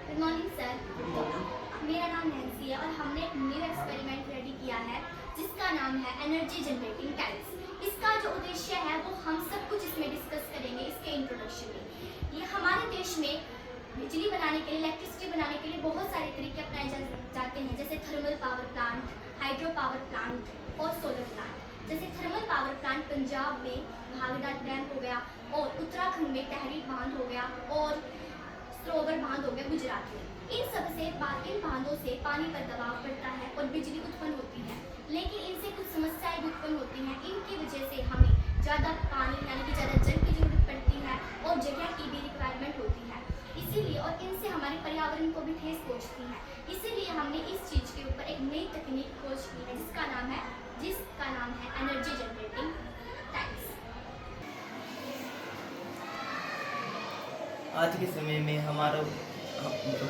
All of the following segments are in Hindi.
Good morning sir. तो मेरा नाम नैन्सी है और हमने एक न्यू एक्सपेरिमेंट रेडी किया है जिसका नाम है एनर्जी जनरेटिंग टाइल्स। इसका जो उद्देश्य है वो हम सब कुछ इसमें डिस्कस करेंगे इसके इंट्रोडक्शन में। ये हमारे देश में बिजली बनाने के लिए, इलेक्ट्रिसिटी बनाने के लिए बहुत सारे तरीके अपनाए जाते हैं, जैसे thermal power plant, hydro power plant और सोलर प्लांट। जैसे थर्मल पावर प्लांट पंजाब में भागड़ा डैम हो गया और उत्तराखंड में तहरीर बांध हो गया और सरोवर बांध हो गया गुजरात में। इन बांधों से पानी पर दबाव पड़ता है और बिजली उत्पन्न होती है, लेकिन इनसे कुछ समस्याएं भी उत्पन्न होती हैं। इनकी वजह से हमें ज़्यादा पानी यानी कि ज़्यादा जल की जरूरत पड़ती है और जगह की भी रिक्वायरमेंट होती है। इसीलिए और इनसे हमारे पर्यावरण को भी ठेस पहुँचती है। इसीलिए हमने इस चीज़ के ऊपर एक नई तकनीक खोज की है जिसका नाम है एनर्जी जनरेटिंग टाइल्स। आज के समय में हमारा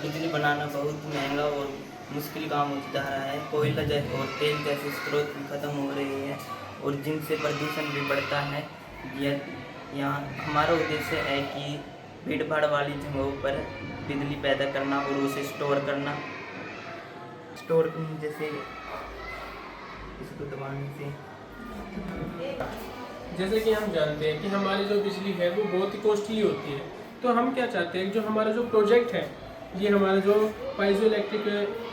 बिजली बनाना बहुत महंगा और मुश्किल काम होता जा रहा है। कोयला और तेल जैसे स्रोत भी खत्म हो रहे हैं और जिनसे प्रदूषण भी बढ़ता है। यहाँ हमारा उद्देश्य है कि भीड़ भाड़ वाली जगहों पर बिजली पैदा करना और उसे स्टोर करना। जैसे इसको दबाने से, जैसे कि हम जानते हैं कि हमारी जो बिजली है वो बहुत ही कॉस्टली होती है। तो हम क्या चाहते हैं, जो हमारा जो प्रोजेक्ट है, ये हमारा जो पाइजो इलेक्ट्रिक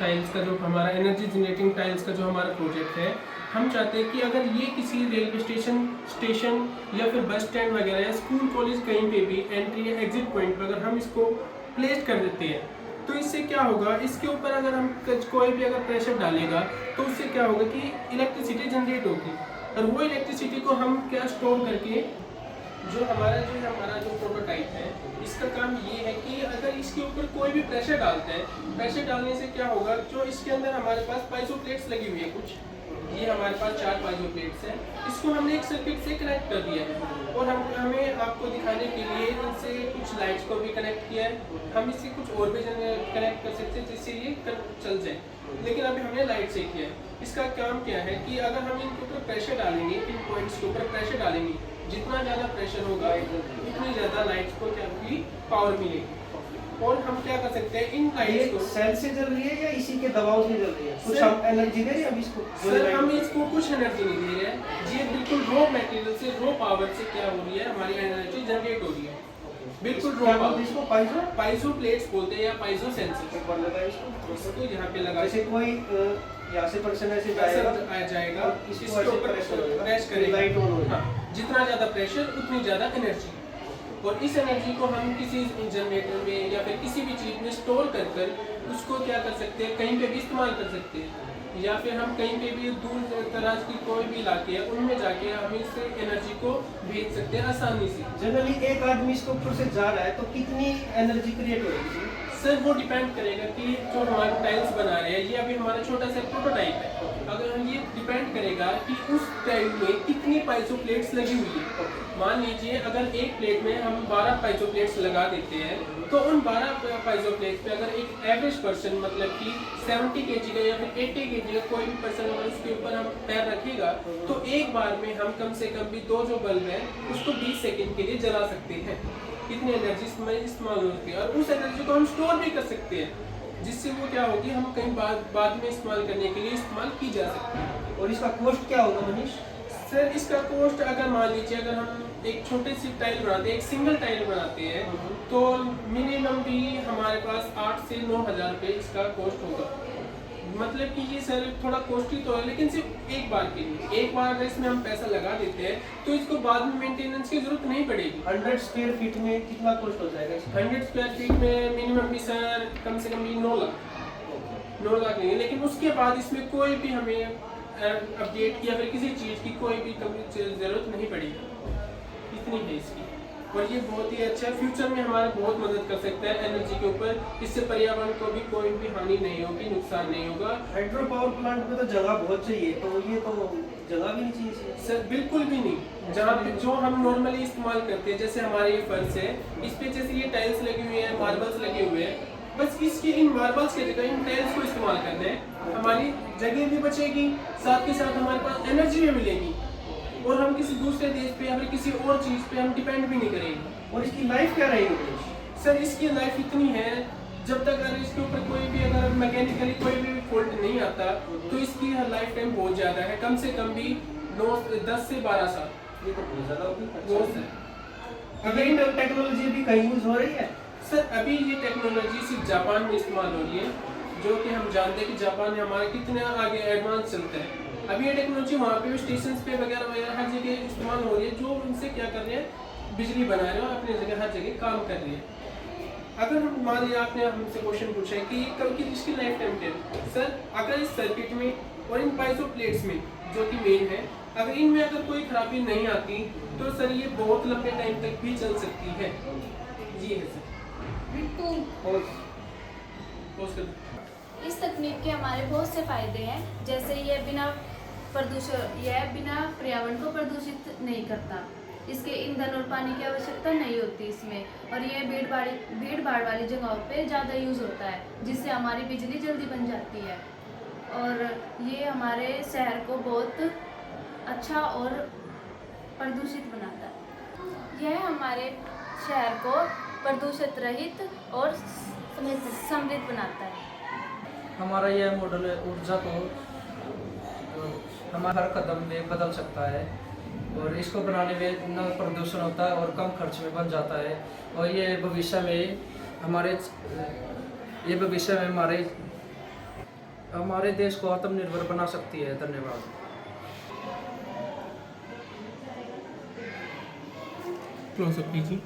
टाइल्स का जो हमारा एनर्जी जनरेटिंग टाइल्स का जो हमारा प्रोजेक्ट है, हम चाहते हैं कि अगर ये किसी रेलवे स्टेशन या फिर बस स्टैंड वगैरह या स्कूल कॉलेज कहीं पे भी एंट्री या एग्जिट पॉइंट पर अगर हम इसको प्लेस कर देते हैं तो इससे क्या होगा, इसके ऊपर अगर हम कोई भी अगर प्रेशर डालेगा तो उससे क्या होगा कि इलेक्ट्रिसिटी जनरेट होगी और वो इलेक्ट्रिसिटी को हम क्या स्टोर करके जो हमारा जो प्रोटोटाइप है, इसका काम ये है कि अगर इसके ऊपर कोई भी प्रेशर डालते हैं, प्रेशर डालने से क्या होगा, जो इसके अंदर हमारे पास पाइजो प्लेट्स लगी हुई है कुछ, ये हमारे पास 4 पाइजो प्लेट्स हैं। इसको हमने एक सर्किट से कनेक्ट कर दिया है और हमें आपको दिखाने के लिए इनसे कुछ लाइट्स को भी कनेक्ट किया है। हम इससे कुछ और भी कनेक्ट कर सकते हैं जिससे ये चल जाए, लेकिन अभी हमने लाइट से किया है। इसका काम क्या है कि अगर हम इनके ऊपर प्रेशर डालेंगे, इन पॉइंट्स के ऊपर प्रेशर डालेंगे, जितना ज़्यादा प्रेशर होगा उतनी ज़्यादा लाइट्स को क्या होगी, पावर मिलेगी। और हम क्या कर सकते हैं, इन लाइट्स को सेल से जल रही है या इसी के दबाव से जल रही है? कुछ हम एनर्जी दे रहे हैं इसको? सर हम इसको कुछ एनर्जी नहीं दे रहे हैं, ये बिल्कुल रॉ मटेरियल से, रॉ पावर से क्या हो रही है, हमारी एनर्जी जनरेट हो रही है, बिल्कुल रॉ पावर। इसको पाइजो प्लेट्स बोलते हैं या पाइजो सेंसर। इसको यहाँ पे लगा, जैसे कोई यहाँ से पर्सन ऐसे जाएगा, इसके ऊपर प्रेस करेगा, लाइट ऑन होगी। जितना ज़्यादा प्रेशर उतनी ज़्यादा एनर्जी, और इस एनर्जी को हम किसी जनरेटर में या फिर किसी भी चीज़ में स्टोर कर उसको क्या कर सकते हैं, कहीं पे भी इस्तेमाल कर सकते हैं, या फिर हम कहीं पे भी दूर दराज की कोई भी इलाके है उनमें जाके हम इस एनर्जी को भेज सकते हैं आसानी से। जनरली एक आदमी इसके ऊपर से जा रहा है तो कितनी एनर्जी क्रिएट हो रही है? सर वो डिपेंड करेगा कि जो हमारे टाइल्स बना रहे हैं, ये अभी हमारा छोटा सा प्रोटोटाइप है, अगर हम ये डिपेंड करेगा कि उस टाइल में कितनी पाइजो प्लेट्स लगी हुई है। मान लीजिए अगर एक प्लेट में हम 12 पाइजो प्लेट्स लगा देते हैं, तो उन 12 पाइजो प्लेट्स पे अगर एक एवरेज पर्सन मतलब कि 70 kg का या फिर 80 kg का कोई भी पर्सन अगर उसके ऊपर हम पैर रखेगा तो एक बार में हम कम से कम भी 2 जो बल्ब है उसको 20 सेकेंड के लिए जला सकते हैं। कितनी एनर्जी इस्तेमाल होती है, और उस एनर्जी को हम स्टोर भी कर सकते हैं, जिससे वो क्या होगी, हम कहीं बाद में इस्तेमाल करने के लिए इस्तेमाल की जा सकती है। और इसका कॉस्ट क्या होगा मनीष? सर इसका कॉस्ट अगर मान लीजिए अगर हम एक छोटे सी टाइल बनाते हैं, एक सिंगल टाइल बनाते हैं, तो मिनिमम भी हमारे पास 8 से 9 हज़ार रुपये इसका कॉस्ट होगा। मतलब कि ये सर थोड़ा कॉस्टली तो है, लेकिन सिर्फ एक बार के लिए, एक बार अगर इसमें हम पैसा लगा देते हैं तो इसको बाद में मेंटेनेंस की जरूरत नहीं पड़ेगी। 100 स्क्वायर फीट में कितना कॉस्ट हो जाएगा? 100 स्क्वायर फीट में मिनिमम भी सर कम से कम भी 9 लाख नहीं है, लेकिन उसके बाद इसमें कोई भी हमें अपडेट या फिर किसी चीज़ की कोई भी ज़रूरत नहीं पड़ेगी, इतनी है इसकी। और ये बहुत ही अच्छा फ्यूचर में हमारा बहुत मदद कर सकता है एनर्जी के ऊपर, इससे पर्यावरण को भी कोई भी हानि नहीं होगी, नुकसान नहीं होगा। हाइड्रो पावर प्लांट में तो जगह बहुत चाहिए, तो ये तो जगह भी नहीं चाहिए सर बिल्कुल भी नहीं। जहाँ पे जो हम नॉर्मली इस्तेमाल करते हैं, जैसे हमारे ये फर्श है, इस पे जैसे ये टाइल्स लगे हुए हैं, मार्बल्स लगे हुए हैं, बस इसकी इन मार्बल्स की जगह इन टाइल्स को इस्तेमाल करते हैं, हमारी जगह भी बचेगी, साथ के साथ हमारे पास एनर्जी भी मिलेगी, और हम किसी दूसरे देश पे या फिर किसी और चीज़ पे हम डिपेंड भी नहीं करेंगे। और इसकी लाइफ क्या रहेगी? सर इसकी लाइफ इतनी है जब तक अगर इसके ऊपर कोई भी अगर मैकेनिकली कोई भी फॉल्ट नहीं आता तो इसकी लाइफ टाइम बहुत ज़्यादा है, कम से कम भी 10 से 12 साल। ये तो बहुत ज़्यादा होगी। बहुत है। अगर इन टेक्नोलॉजी भी कहीं यूज़ हो रही है? सर अभी ये टेक्नोलॉजी सिर्फ जापान में इस्तेमाल हो रही है, जो कि हम जानते हैं कि जापान हमारे कितने आगे एडवांस चलते हैं। अभी ये टेक्नोलॉजी वहाँ पे भी स्टेशन पे वगैरह वगैरह हर जगह इस्तेमाल हो रही है, जो उनसे क्या कर रहे हैं, बिजली बना रहे हैं और अपनी जगह हर जगह काम कर रही है। अगर हम मान लीजिए आपने हमसे क्वेश्चन पूछा है कि कब की इसकी लाइफ टाइम क्या है, सर अगर इस सर्किट में और इन पाइजो प्लेट्स में जो कि मेन है, अगर इनमें अगर कोई खराबी नहीं आती तो सर ये बहुत लंबे टाइम तक भी चल सकती है। जी है सर। इस तकनीक के हमारे बहुत से फायदे हैं, जैसे ये बिना पर्यावरण को प्रदूषित नहीं करता, इसके ईंधन और पानी की आवश्यकता नहीं होती इसमें, और ये भीड़ भाड़ वाली जगहों पे ज़्यादा यूज़ होता है, जिससे हमारी बिजली जल्दी बन जाती है, और ये हमारे शहर को बहुत अच्छा और प्रदूषित बनाता है। यह हमारे शहर को प्रदूषित रहित और समृद्ध बनाता है। हमारा यह मॉडल ऊर्जा को हमारा हर कदम में बदल सकता है, और इसको बनाने में न प्रदूषण होता है और कम खर्च में बन जाता है, और ये भविष्य में हमारे देश को आत्मनिर्भर बना सकती है। धन्यवाद। क्लोज अप कीजिए।